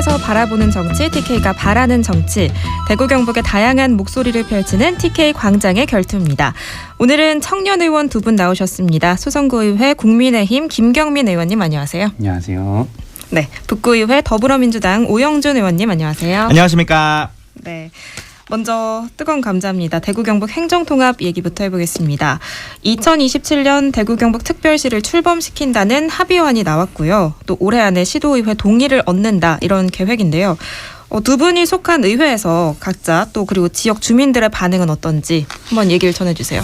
대구에서 바라보는 정치, TK가 바라는 정치. 대구 경북의 다양한 목소리를 펼치는 TK 광장의 결투입니다. 오늘은 청년 의원 두 분 나오셨습니다. 수성구의회 국민의힘 김경민 의원님 안녕하세요. 안녕하세요. 네, 북구의회 더불어민주당 오영준 의원님 안녕하세요. 안녕하십니까. 네. 먼저 뜨거운 감자입니다. 대구 경북 행정통합 얘기부터 해보겠습니다. 2027년 대구 경북 특별시를 출범시킨다는 합의안이 나왔고요. 또 올해 안에 시도의회 동의를 얻는다 이런 계획인데요. 두 분이 속한 의회에서 각자 또 그리고 지역 주민들의 반응은 어떤지 한번 얘기를 전해주세요.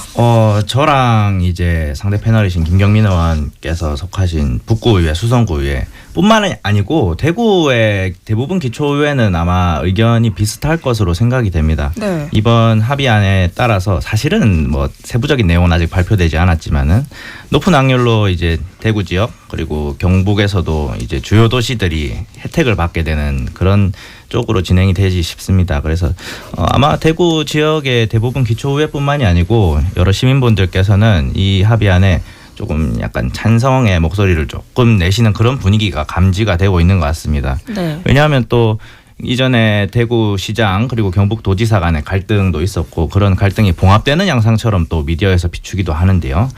저랑 이제 상대 패널이신 김경민 의원께서 속하신 북구의회, 수성구의회 뿐만 아니고 대구의 대부분 기초의회는 아마 의견이 비슷할 것으로 생각이 됩니다. 네. 이번 합의안에 따라서 사실은 뭐 세부적인 내용은 아직 발표되지 않았지만은 높은 확률로 이제 대구 지역 그리고 경북에서도 이제 주요 도시들이 혜택을 받게 되는 그런 쪽으로 진행이 되지 싶습니다. 그래서 아마 대구 지역의 대부분 기초의회뿐만이 아니고 여러 시민분들께서는 이 합의안에 조금 약간 찬성의 목소리를 조금 내시는 그런 분위기가 감지가 되고 있는 것 같습니다. 네. 왜냐하면 또 이전에 대구시장 그리고 경북도지사 간의 갈등도 있었고 그런 갈등이 봉합되는 양상처럼 또 미디어에서 비추기도 하는데요.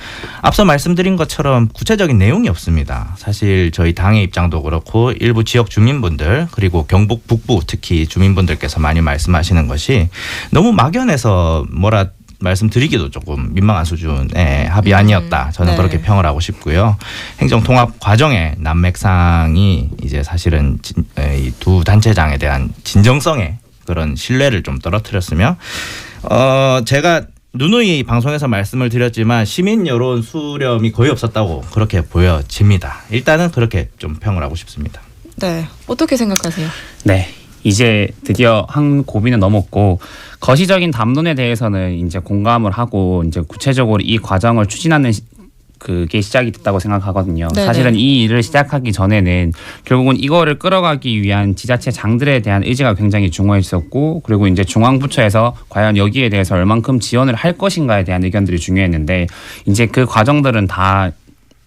앞서 말씀드린 것처럼 구체적인 내용이 없습니다. 사실 저희 당의 입장도 그렇고 일부 지역 주민분들 그리고 경북 북부 특히 주민분들께서 많이 말씀하시는 것이 너무 막연해서 말씀드리기도 조금 민망한 수준의 합의안이었다. 저는 네. 그렇게 평을 하고 싶고요. 행정통합 과정의 난맥상이 이제 사실은 이 두 단체장에 대한 진정성의 그런 신뢰를 좀 떨어뜨렸으며 제가 누누이 방송에서 말씀을 드렸지만 시민 여론 수렴이 거의 없었다고 그렇게 보여집니다. 일단은 그렇게 좀 평을 하고 싶습니다. 네. 어떻게 생각하세요? 네. 이제 드디어 한 고비는 넘었고 거시적인 담론에 대해서는 이제 공감을 하고 이제 구체적으로 이 과정을 추진하는 그게 시작이 됐다고 생각하거든요. 네네. 사실은 이 일을 시작하기 전에는 결국은 이거를 끌어가기 위한 지자체장들에 대한 의지가 굉장히 중요했었고 그리고 이제 중앙부처에서 과연 여기에 대해서 얼만큼 지원을 할 것인가에 대한 의견들이 중요했는데 이제 그 과정들은 다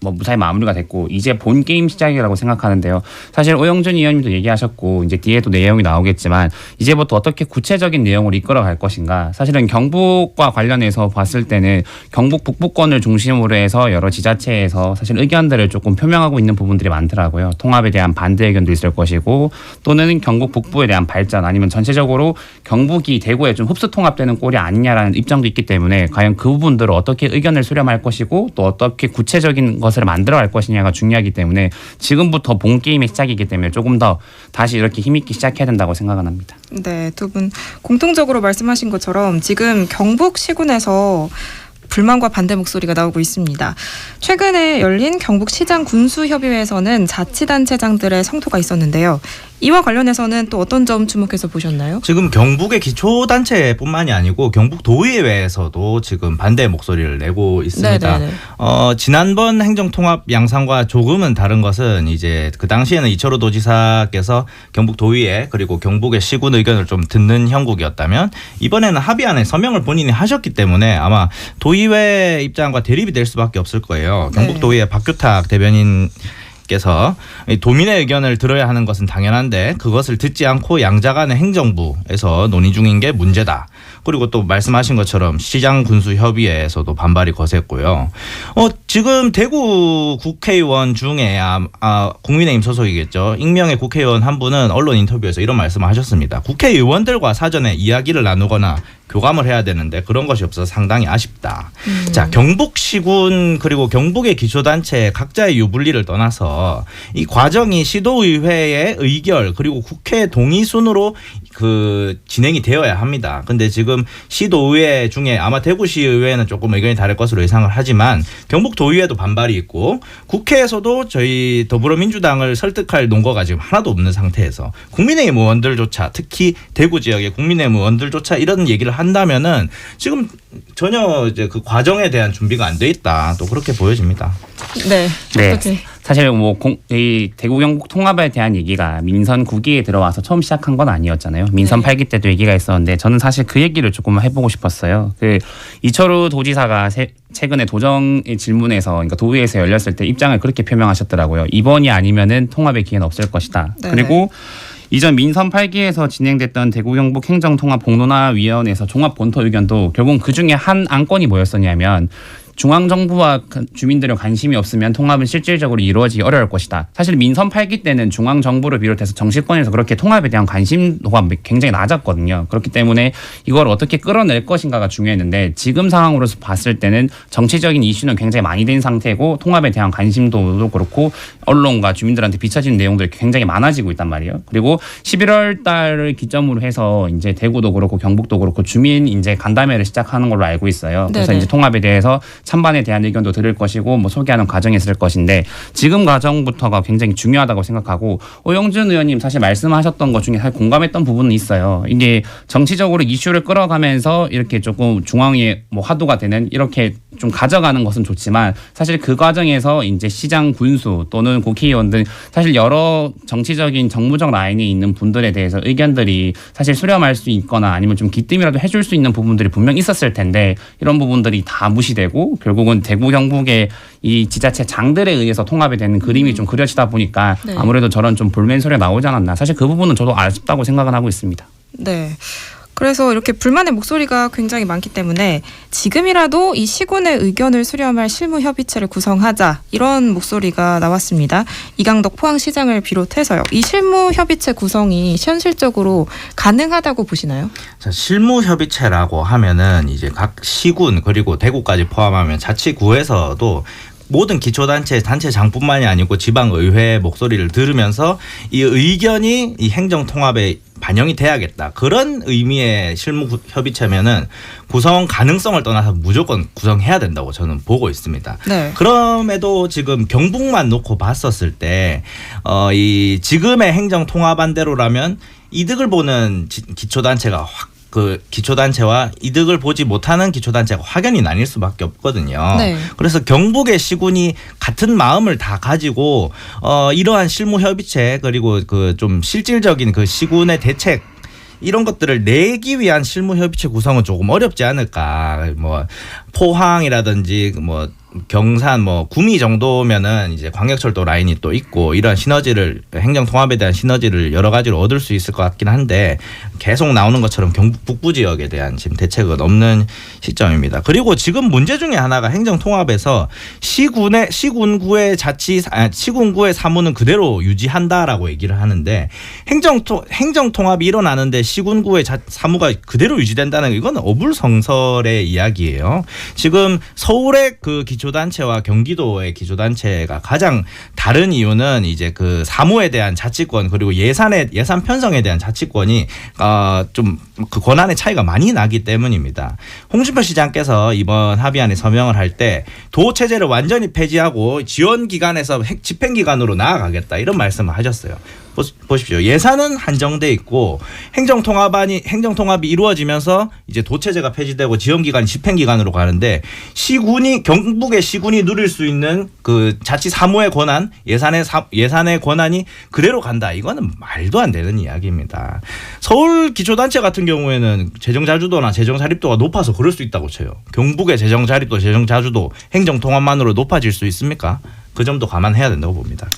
무사히 마무리가 됐고 이제 본 게임 시작이라고 생각하는데요. 사실 오영준 의원님도 얘기하셨고 이제 뒤에도 내용이 나오겠지만 이제부터 어떻게 구체적인 내용을 이끌어갈 것인가. 사실은 경북과 관련해서 봤을 때는 경북 북부권을 중심으로 해서 여러 지자체에서 사실 의견들을 조금 표명하고 있는 부분들이 많더라고요. 통합에 대한 반대 의견도 있을 것이고 또는 경북 북부에 대한 발전 아니면 전체적으로 경북이 대구에 좀 흡수 통합되는 꼴이 아니냐라는 입장도 있기 때문에 과연 그 부분들을 어떻게 의견을 수렴할 것이고 또 어떻게 구체적인 것을 만들어갈 것이냐가 중요하기 때문에 지금부터 본 게임의 시작이기 때문에 조금 더 다시 이렇게 힘있게 시작해야 된다고 생각은 합니다. 네, 두 분 공통적으로 말씀하신 것처럼 지금 경북 시군에서 불만과 반대 목소리가 나오고 있습니다. 최근에 열린 경북시장 군수협의회에서는 자치단체장들의 성토가 있었는데요. 이와 관련해서는 또 어떤 점 주목해서 보셨나요? 지금 경북의 기초단체뿐만이 아니고 경북도의회에서도 지금 반대 목소리를 내고 있습니다. 지난번 행정통합 양상과 조금은 다른 것은 이제 그 당시에는 이철우 도지사께서 경북도의회 그리고 경북의 시군 의견을 좀 듣는 형국이었다면 이번에는 합의안에 서명을 본인이 하셨기 때문에 아마 도의회 입장과 대립이 될 수밖에 없을 거예요. 경북도의회 박규탁 대변인 께서 도민의 의견을 들어야 하는 것은 당연한데 그것을 듣지 않고 양자 간의 행정부에서 논의 중인 게 문제다. 그리고 또 말씀하신 것처럼 시장군수협의회에서도 반발이 거셌고요. 지금 대구 국회의원 중에 국민의힘 소속이겠죠. 익명의 국회의원 한 분은 언론 인터뷰에서 이런 말씀을 하셨습니다. 국회의원들과 사전에 이야기를 나누거나 교감을 해야 되는데 그런 것이 없어서 상당히 아쉽다. 자, 경북시군 그리고 경북의 기초단체 각자의 유불리를 떠나서 이 과정이 시도의회의 의결 그리고 국회 동의 순으로 진행이 되어야 합니다. 근데 지금 시도의회 중에 아마 대구시의회는 조금 의견이 다를 것으로 예상을 하지만 경북도의회도 반발이 있고 국회에서도 저희 더불어민주당을 설득할 논거가 지금 하나도 없는 상태에서 국민의힘 의원들조차 특히 대구 지역의 국민의힘 의원들조차 이런 얘기를 한다면은 지금 전혀 이제 그 과정에 대한 준비가 안 돼 있다. 또 그렇게 보여집니다. 네. 네. 사실 이 대구 경북 통합에 대한 얘기가 민선 9기에 들어와서 처음 시작한 건 아니었잖아요. 민선 8기 때도 얘기가 있었는데 저는 사실 그 얘기를 조금 해보고 싶었어요. 이철우 도지사가 최근에 도정의 질문에서 그러니까 도의회에서 열렸을 때 입장을 그렇게 표명하셨더라고요. 이번이 아니면은 통합의 기회는 없을 것이다. 네. 그리고 이전 민선 8기에서 진행됐던 대구 경북 행정통합공론화위원회에서 종합본토 의견도 결국 그중에 한 안건이 뭐였었냐면 중앙정부와 주민들의 관심이 없으면 통합은 실질적으로 이루어지기 어려울 것이다. 사실 민선 8기 때는 중앙정부를 비롯해서 정치권에서 그렇게 통합에 대한 관심도가 굉장히 낮았거든요. 그렇기 때문에 이걸 어떻게 끌어낼 것인가가 중요했는데 지금 상황으로서 봤을 때는 정치적인 이슈는 굉장히 많이 된 상태고 통합에 대한 관심도도 그렇고 언론과 주민들한테 비춰지는 내용들이 굉장히 많아지고 있단 말이에요. 그리고 11월 달을 기점으로 해서 이제 대구도 그렇고 경북도 그렇고 주민 이제 간담회를 시작하는 걸로 알고 있어요. 그래서 네네. 이제 통합에 대해서 찬반에 대한 의견도 들을 것이고 뭐 소개하는 과정이 있을 것인데 지금 과정부터가 굉장히 중요하다고 생각하고 오영준 의원님 사실 말씀하셨던 것 중에 사실 공감했던 부분은 있어요. 이게 정치적으로 이슈를 끌어가면서 이렇게 조금 중앙에 뭐 화두가 되는 이렇게 좀 가져가는 것은 좋지만 사실 그 과정에서 이제 시장 군수 또는 국회의원 등 사실 여러 정치적인 정무적 라인에 있는 분들에 대해서 의견들이 사실 수렴할 수 있거나 아니면 좀 기뜸이라도 해줄 수 있는 부분들이 분명 있었을 텐데 이런 부분들이 다 무시되고 결국은 대구 경북의 이 지자체 장들에 의해서 통합이 되는 그림이 좀 그려지다 보니까 네. 아무래도 저런 좀 볼멘 소리가 나오지 않았나. 사실 그 부분은 저도 아쉽다고 생각은 하고 있습니다. 네. 그래서 이렇게 불만의 목소리가 굉장히 많기 때문에 지금이라도 이 시군의 의견을 수렴할 실무협의체를 구성하자 이런 목소리가 나왔습니다. 이강덕 포항시장을 비롯해서요. 이 실무협의체 구성이 현실적으로 가능하다고 보시나요? 자, 실무협의체라고 하면은 이제 각 시군 그리고 대구까지 포함하면 자치구에서도 모든 기초단체, 단체장뿐만이 아니고 지방의회 목소리를 들으면서 이 의견이 이 행정통합에 반영이 돼야겠다. 그런 의미의 실무협의체면은 구성 가능성을 떠나서 무조건 구성해야 된다고 저는 보고 있습니다. 네. 그럼에도 지금 경북만 놓고 봤었을 때, 이 지금의 행정통합안대로라면 이득을 보는 기초단체가 그 기초단체와 이득을 보지 못하는 기초단체가 확연히 나뉠 수밖에 없거든요. 네. 그래서 경북의 시군이 같은 마음을 다 가지고 이러한 실무협의체 그리고 그 좀 실질적인 그 시군의 대책 이런 것들을 내기 위한 실무협의체 구성은 조금 어렵지 않을까. 뭐 포항이라든지 뭐 경산 뭐 구미 정도면은 이제 광역철도 라인이 또 있고 이런 시너지를 행정통합에 대한 시너지를 여러 가지로 얻을 수 있을 것 같긴 한데 계속 나오는 것처럼 경북 북부 지역에 대한 지금 대책은 없는 시점입니다. 그리고 지금 문제 중에 하나가 행정통합에서 시군구의 시군구의 사무는 그대로 유지한다라고 얘기를 하는데 행정통합이 일어나는데 시군구의 사무가 그대로 유지된다는 이건 어불성설의 이야기예요. 지금 서울의 그 기초단체와 경기도의 기초단체가 가장 다른 이유는 이제 그 사무에 대한 자치권 그리고 예산 편성에 대한 자치권이 좀 그 권한의 차이가 많이 나기 때문입니다. 홍준표 시장께서 이번 합의안에 서명을 할 때 도 체제를 완전히 폐지하고 지원 기관에서 집행 기관으로 나아가겠다 이런 말씀을 하셨어요. 보십시오. 예산은 한정돼 있고 행정통합이 이루어지면서 이제 도체제가 폐지되고 지원기관이 집행기관으로 가는데 경북의 시군이 누릴 수 있는 그 자치 사무의 권한, 예산의 권한이 그대로 간다. 이거는 말도 안 되는 이야기입니다. 서울 기초단체 같은 경우에는 재정자주도나 재정자립도가 높아서 그럴 수 있다고 쳐요. 경북의 재정자립도, 재정자주도, 행정통합만으로 높아질 수 있습니까? 그 점도 감안해야 된다고 봅니다.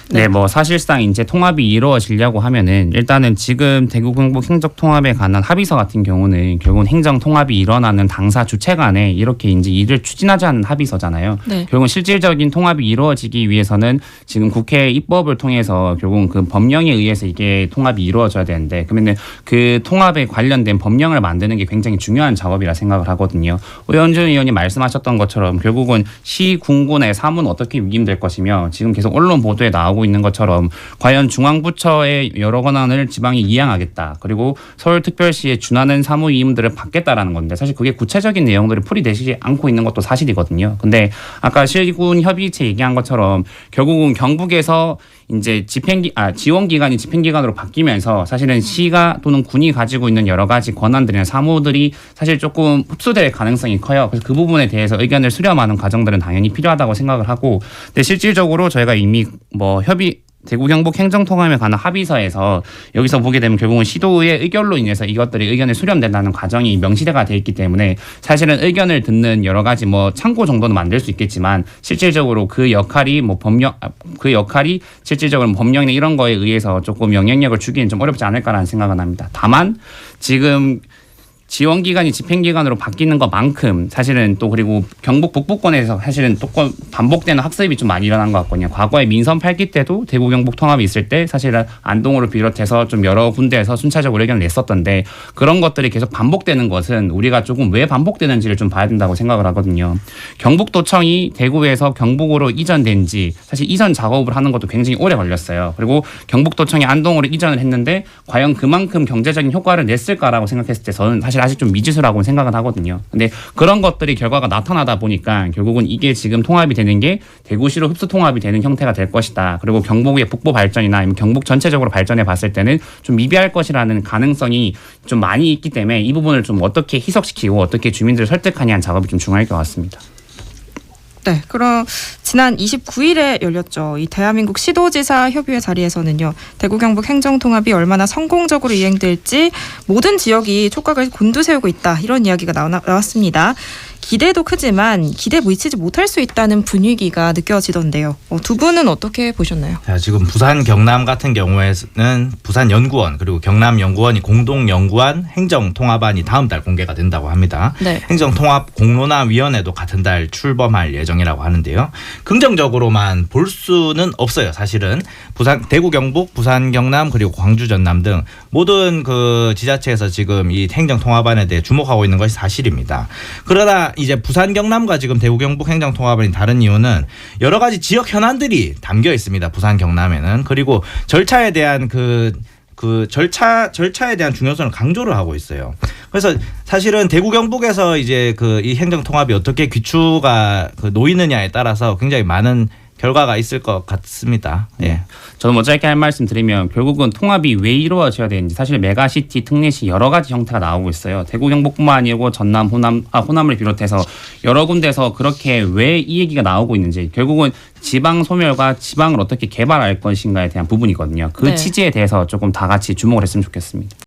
네, 뭐 사실상 이제 통합이 이루어지려고 하면은 일단은 지금 대구 경북 행정통합에 관한 합의서 같은 경우는 결국은 행정통합이 일어나는 당사 주체 간에 이렇게 이제 일을 추진하자는 합의서잖아요. 네. 결국은 실질적인 통합이 이루어지기 위해서는 지금 국회 입법을 통해서 결국은 그 법령에 의해서 이게 통합이 이루어져야 되는데 그러면은 그 통합에 관련된 법령을 만드는 게 굉장히 중요한 작업이라 생각을 하거든요. 오영준 의원이 말씀하셨던 것처럼 결국은 시군군의 사무는 어떻게 위임될 것이며 지금 계속 언론 보도에 나오고 있는 것처럼 과연 중앙부처의 여러 권한을 지방이 이양하겠다. 그리고 서울특별시에 준하는 사무 위임들을 받겠다라는 건데 사실 그게 구체적인 내용들이 풀이되지 않고 있는 것도 사실이거든요. 근데 아까 시군 협의체 얘기한 것처럼 결국은 경북에서 이제 지원기관이 집행기관으로 바뀌면서 사실은 시가 또는 군이 가지고 있는 여러 가지 권한들이나 사무들이 사실 조금 흡수될 가능성이 커요. 그래서 그 부분에 대해서 의견을 수렴하는 과정들은 당연히 필요하다고 생각을 하고, 근데 실질적으로 저희가 이미 뭐 대구 경북 행정통합에 관한 합의서에서 여기서 보게 되면 결국은 시도의 의결로 인해서 이것들이 의견이 수렴된다는 과정이 명시가 돼 있기 때문에 사실은 의견을 듣는 여러 가지 뭐 창고 정도는 만들 수 있겠지만 실질적으로 그 역할이 실질적으로 법령이나 이런 거에 의해서 조금 영향력을 주기는 좀 어렵지 않을까라는 생각은 합니다. 다만 지금 지원 기간이 집행 기간으로 바뀌는 것만큼 사실은 또 그리고 경북 북부권에서 사실은 또 반복되는 학습이 좀 많이 일어난 것 같거든요. 과거에 민선 8기 때도 대구 경북 통합이 있을 때 사실은 안동으로 비롯해서 좀 여러 군데에서 순차적으로 의견을 냈었던데 그런 것들이 계속 반복되는 것은 우리가 조금 왜 반복되는지를 좀 봐야 된다고 생각을 하거든요. 경북도청이 대구에서 경북으로 이전된 지 사실 이전 작업을 하는 것도 굉장히 오래 걸렸어요. 그리고 경북도청이 안동으로 이전을 했는데 과연 그만큼 경제적인 효과를 냈을까라고 생각했을 때 저는 사실 아직 좀 미지수라고 생각은 하거든요. 근데 그런 것들이 결과가 나타나다 보니까 결국은 이게 지금 통합이 되는 게 대구시로 흡수 통합이 되는 형태가 될 것이다. 그리고 경북의 북부 발전이나 아니면 경북 전체적으로 발전해 봤을 때는 좀 미비할 것이라는 가능성이 좀 많이 있기 때문에 이 부분을 좀 어떻게 희석시키고 어떻게 주민들을 설득하냐는 작업이 좀 중요할 것 같습니다. 네, 그럼 지난 29일에 열렸죠. 이 대한민국 시도지사 협의회 자리에서는요. 대구 경북 행정통합이 얼마나 성공적으로 이행될지 모든 지역이 촉각을 곤두세우고 있다. 이런 이야기가 나왔습니다. 기대도 크지만 기대 미치지 못할 수 있다는 분위기가 느껴지던데요. 두 분은 어떻게 보셨나요? 자, 지금 부산 경남 같은 경우에는 부산 연구원 그리고 경남 연구원이 공동 연구한 행정통합안이 다음 달 공개가 된다고 합니다. 네. 행정통합 공론화위원회도 같은 달 출범할 예정이라고 하는데요. 긍정적으로만 볼 수는 없어요. 사실은 대구 경북, 부산 경남 그리고 광주 전남 등 모든 그 지자체에서 지금 이 행정통합안에 대해 주목하고 있는 것이 사실입니다. 그러나 이제 부산 경남과 지금 대구 경북 행정통합이 다른 이유는 여러 가지 지역 현안들이 담겨 있습니다. 부산 경남에는. 그리고 절차에 대한 절차에 대한 중요성을 강조를 하고 있어요. 그래서 사실은 대구 경북에서 이제 이 행정통합이 어떻게 귀추가 놓이느냐에 따라서 굉장히 많은 결과가 있을 것 같습니다. 예. 저는 짧게 할 말씀 드리면 결국은 통합이 왜 이루어져야 되는지 사실 메가시티 특례시 여러 가지 형태가 나오고 있어요. 대구 경북뿐만 아니고 전남, 호남을 비롯해서 여러 군데서 그렇게 왜 이 얘기가 나오고 있는지 결국은 지방 소멸과 지방을 어떻게 개발할 것인가에 대한 부분이거든요. 그 네. 취지에 대해서 조금 다 같이 주목을 했으면 좋겠습니다.